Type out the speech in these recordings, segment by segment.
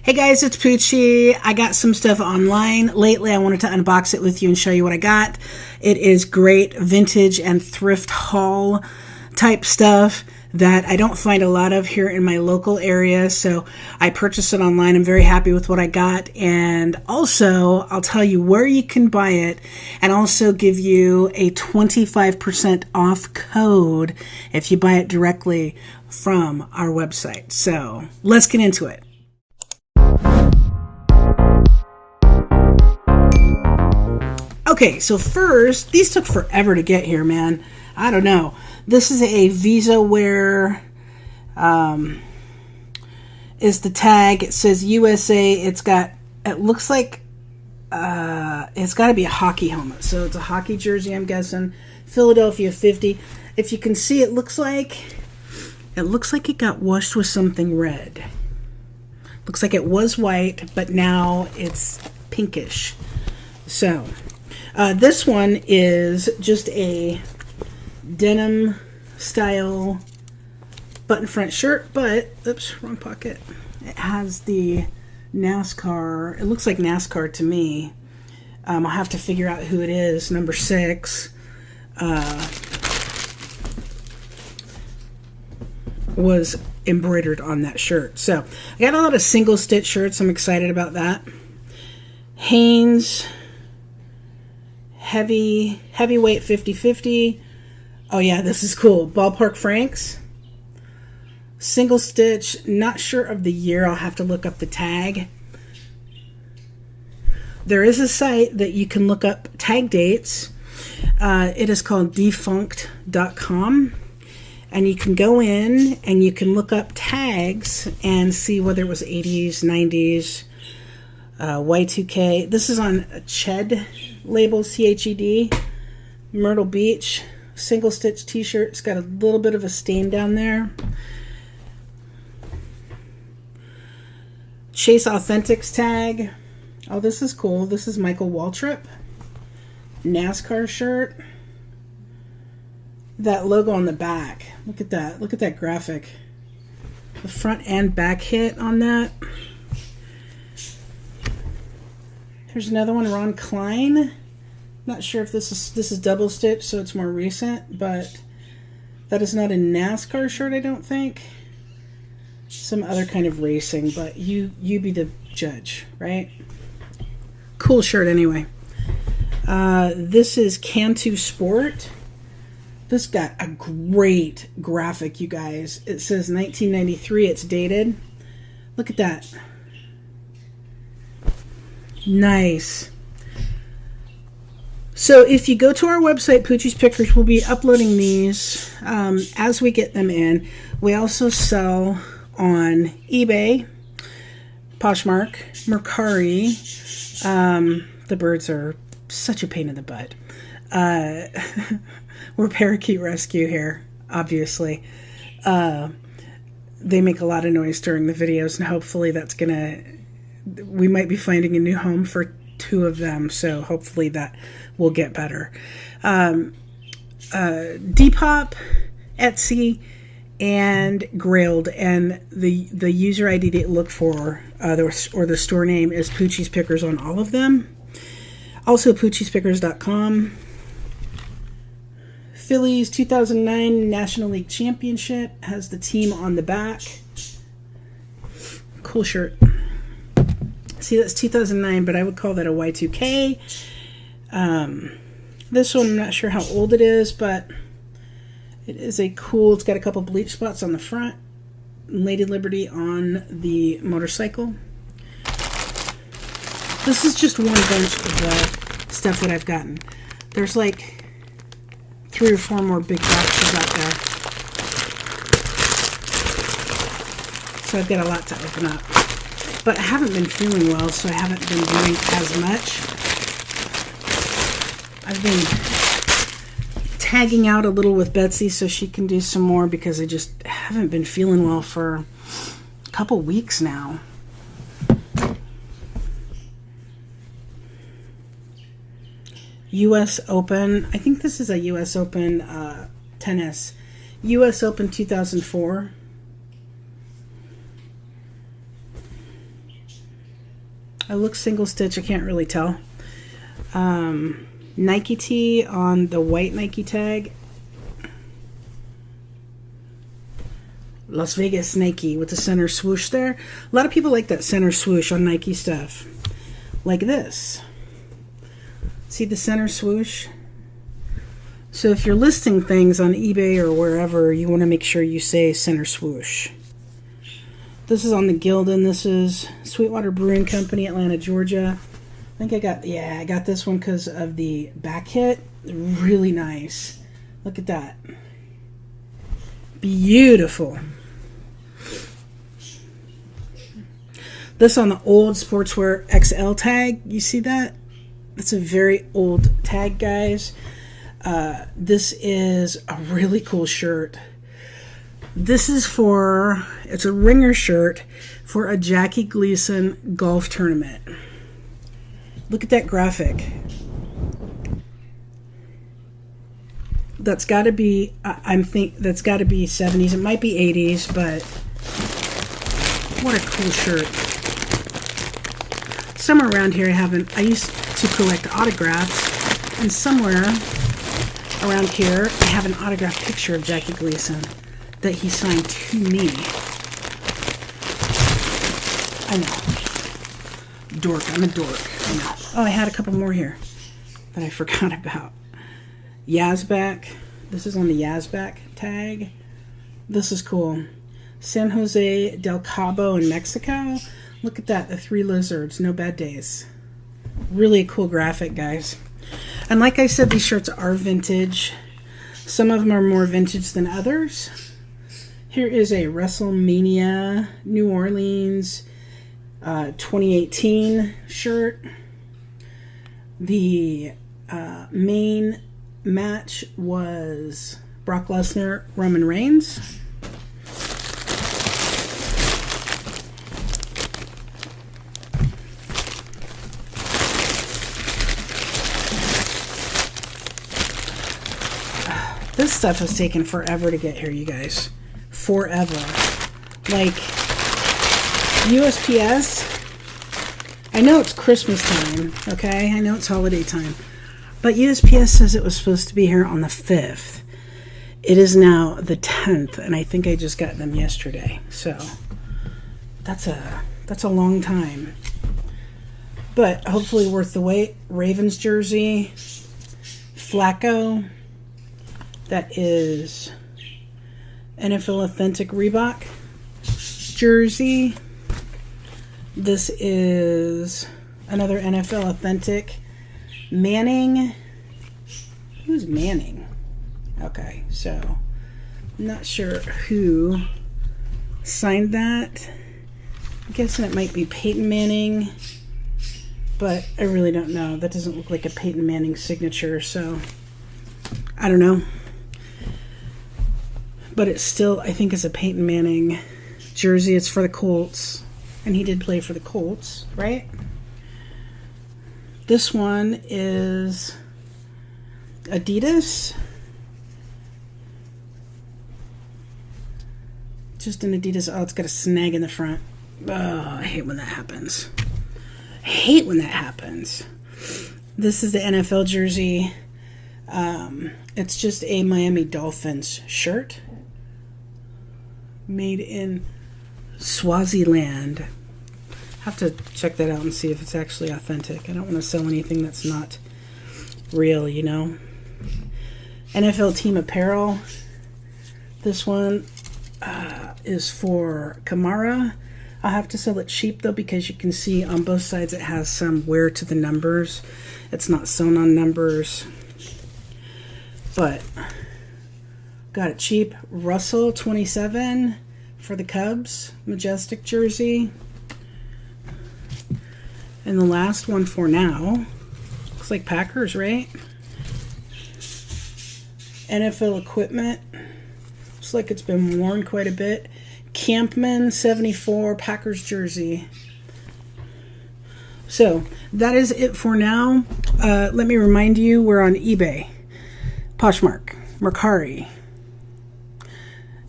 Hey guys, it's Poochie. I got some stuff online lately. I wanted to unbox it with you and show you what I got. It is great vintage and thrift haul type stuff that I don't find a lot of here in my local area. So I purchased it online. I'm very happy with what I got. And also, I'll tell you where you can buy it and also give you a 25% off code if you buy it directly from our website. So let's get into it. Okay, so first, these took forever to get here, man. I don't know. This is a VisaWare, is the tag. It says USA. It looks like, it's got to be a hockey helmet. So it's a hockey jersey, I'm guessing. Philadelphia 50. If you can see, it looks like it got washed with something red. Looks like it was white, but now it's pinkish. So, this one is just a denim style button front shirt, but, oops, wrong pocket. It has the NASCAR, it looks like NASCAR to me. I'll have to figure out who it is. Number 6 was embroidered on that shirt. So, I got a lot of single stitch shirts. I'm excited about that. Hanes heavyweight 50-50. Oh yeah, this is cool. Ballpark Franks. Single stitch. Not sure of the year. I'll have to look up the tag. There is a site that you can look up tag dates. It is called defunct.com. And you can go in and you can look up tags and see whether it was 80s, 90s, Y2K. This is on a CHED label, CHED. Myrtle Beach. Single stitch t-shirt. It's got a little bit of a stain down there. Chase Authentics tag. Oh, this is cool. This is Michael Waltrip. NASCAR shirt. That logo on the back. Look at that. Look at that graphic. The front and back hit on that. Here's another one, Ron Klein. Not sure if this is double stitch, so it's more recent, but that is not a NASCAR shirt, I don't think. Some other kind of racing, but you be the judge, right? Cool shirt anyway. This is Cantu Sport. This got a great graphic, you guys. It says 1993. It's dated. Look at that. Nice. So if you go to our website, Poochie's Pickers, we'll be uploading these as we get them in. We also sell on eBay, Poshmark, Mercari. The birds are such a pain in the butt. We're Parakeet Rescue here, obviously. They make a lot of noise during the videos, and hopefully that's we might be finding a new home for 2 of them, so hopefully that will get better. Depop, Etsy, and Grailed, and the user ID that you look for, or the store name, is Poochie's Pickers on all of them. Also, PoochiesPickers.com. Phillies 2009 National League Championship has the team on the back. Cool shirt. See, that's 2009, but I would call that a Y2K. This one, I'm not sure how old it is, but it is a cool, it's got a couple bleach spots on the front. Lady Liberty on the motorcycle. This is just one bunch of the stuff that I've gotten. There's like 3 or 4 more big boxes out there. So I've got a lot to open up. But I haven't been feeling well, so I haven't been doing as much. I've been tagging out a little with Betsy so she can do some more because I just haven't been feeling well for a couple weeks now. U.S. Open. I think this is a U.S. Open tennis. U.S. Open 2004. It looks single stitch. I can't really tell. Nike tee on the white Nike tag. Las Vegas Nike with the center swoosh there. A lot of people like that center swoosh on Nike stuff. Like this. See the center swoosh? So if you're listing things on eBay or wherever, you want to make sure you say center swoosh. This is on the Gildan. This is Sweetwater Brewing Company, Atlanta, Georgia. I think I got this one because of the back hit. Really nice. Look at that. Beautiful. This on the old Sportswear XL tag. You see that? It's a very old tag, guys. This is a really cool shirt. This is it's a ringer shirt for a Jackie Gleason golf tournament. Look at that graphic. That's got to be, that's got to be 70s. It might be 80s, but what a cool shirt. Somewhere around here I used to collect autographs, and somewhere around here I have an autographed picture of Jackie Gleason that he signed to me. I know. Dork. I'm a dork. I know. Oh, I had a couple more here that I forgot about. Yazback. This is on the Yazback tag. This is cool. San Jose del Cabo in Mexico. Look at that. The 3 lizards. No bad days. Really cool graphic, guys. And like I said, these shirts are vintage. Some of them are more vintage than others. Here is a WrestleMania New Orleans 2018 shirt. The main match was Brock Lesnar, Roman Reigns. This stuff has taken forever to get here, you guys. Forever. Like, USPS, I know it's Christmas time, okay? I know it's holiday time. But USPS says it was supposed to be here on the 5th. It is now the 10th, and I think I just got them yesterday. So, that's a long time. But hopefully worth the wait. Ravens jersey. Flacco. That is NFL Authentic Reebok jersey. This is another NFL Authentic Manning. Who's Manning? Okay, so I'm not sure who signed that. I'm guessing it might be Peyton Manning, but I really don't know. That doesn't look like a Peyton Manning signature, so I don't know. But it's still, I think it's a Peyton Manning jersey. It's for the Colts. And he did play for the Colts, right? This one is Adidas. Just an Adidas. Oh, it's got a snag in the front. Oh, I hate when that happens. I hate when that happens. This is the NFL jersey. It's just a Miami Dolphins shirt. Made in Swaziland. Have to check that out and see if it's actually authentic. I don't want to sell anything that's not real, you know. NFL team apparel. This one is for Kamara. I'll have to sell it cheap though, because you can see on both sides it has some wear to the numbers. It's not sewn on numbers. But got it cheap. Russell 27 for the Cubs. Majestic jersey. And the last one for now. Looks like Packers, right? NFL equipment. Looks like it's been worn quite a bit. Campman 74 Packers jersey. So that is it for now. Let me remind you, we're on eBay, Poshmark, Mercari,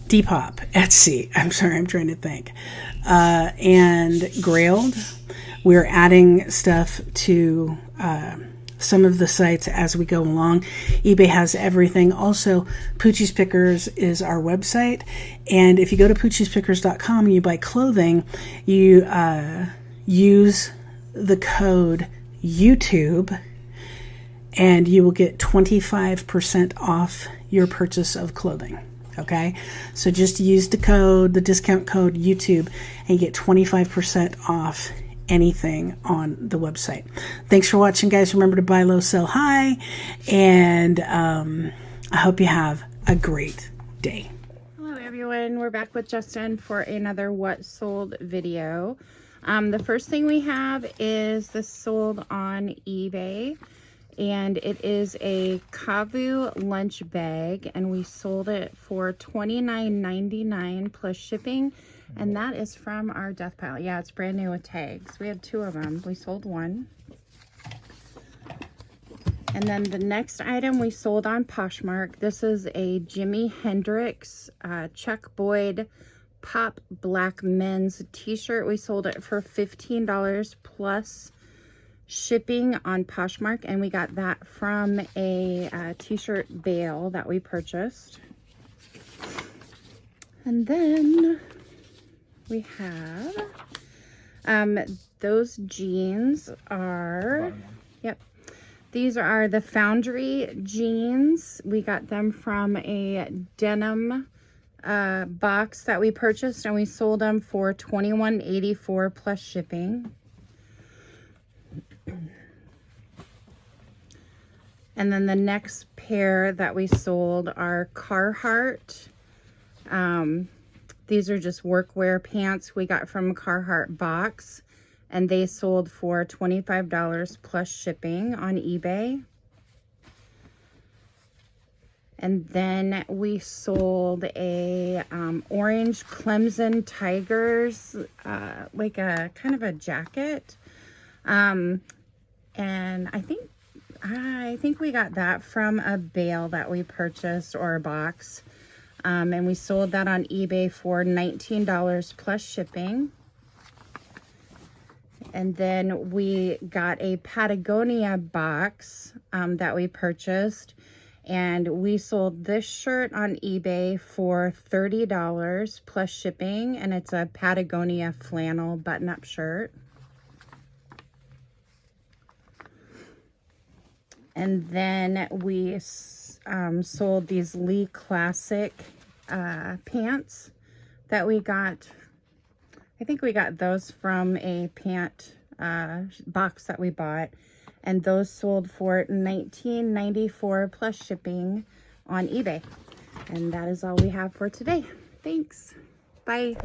Depop, Etsy. I'm sorry, I'm trying to think. And Grailed. We're adding stuff to some of the sites as we go along. eBay has everything. Also, Poochie's Pickers is our website. And if you go to poochiespickers.com and you buy clothing, you use the code YouTube and you will get 25% off your purchase of clothing. Okay, so just use the discount code YouTube, and you get 25% off anything on the website. Thanks for watching, guys. Remember to buy low, sell high, and I hope you have a great day. Hello everyone, we're back with Justin for another What Sold video. The first thing we have is this sold on eBay, and it is a Kavu lunch bag, and we sold it for $29.99 plus shipping, and that is from our death pile. Yeah, it's brand new with tags. We had 2 of them. We sold 1. And then the next item we sold on Poshmark. This is a Jimi Hendrix Chuck Boyd Pop Black Men's t-shirt. We sold it for $15 plus shipping on Poshmark, and we got that from a t-shirt bale that we purchased. And then we have those jeans are, yep, these are the Foundry jeans. We got them from a denim box that we purchased, and we sold them for $21.84 plus shipping. And then the next pair that we sold are Carhartt. These are just workwear pants we got from Carhartt box, and they sold for $25 plus shipping on eBay. And then we sold a orange Clemson Tigers, like a kind of a jacket. And I think we got that from a bale that we purchased, or a box. And we sold that on eBay for $19 plus shipping. And then we got a Patagonia box that we purchased, and we sold this shirt on eBay for $30 plus shipping, and it's a Patagonia flannel button-up shirt. And then we sold these Lee Classic pants that we got. I think we got those from a pant box that we bought, and those sold for $19.94 plus shipping on eBay. And that is all we have for today. Thanks. Bye.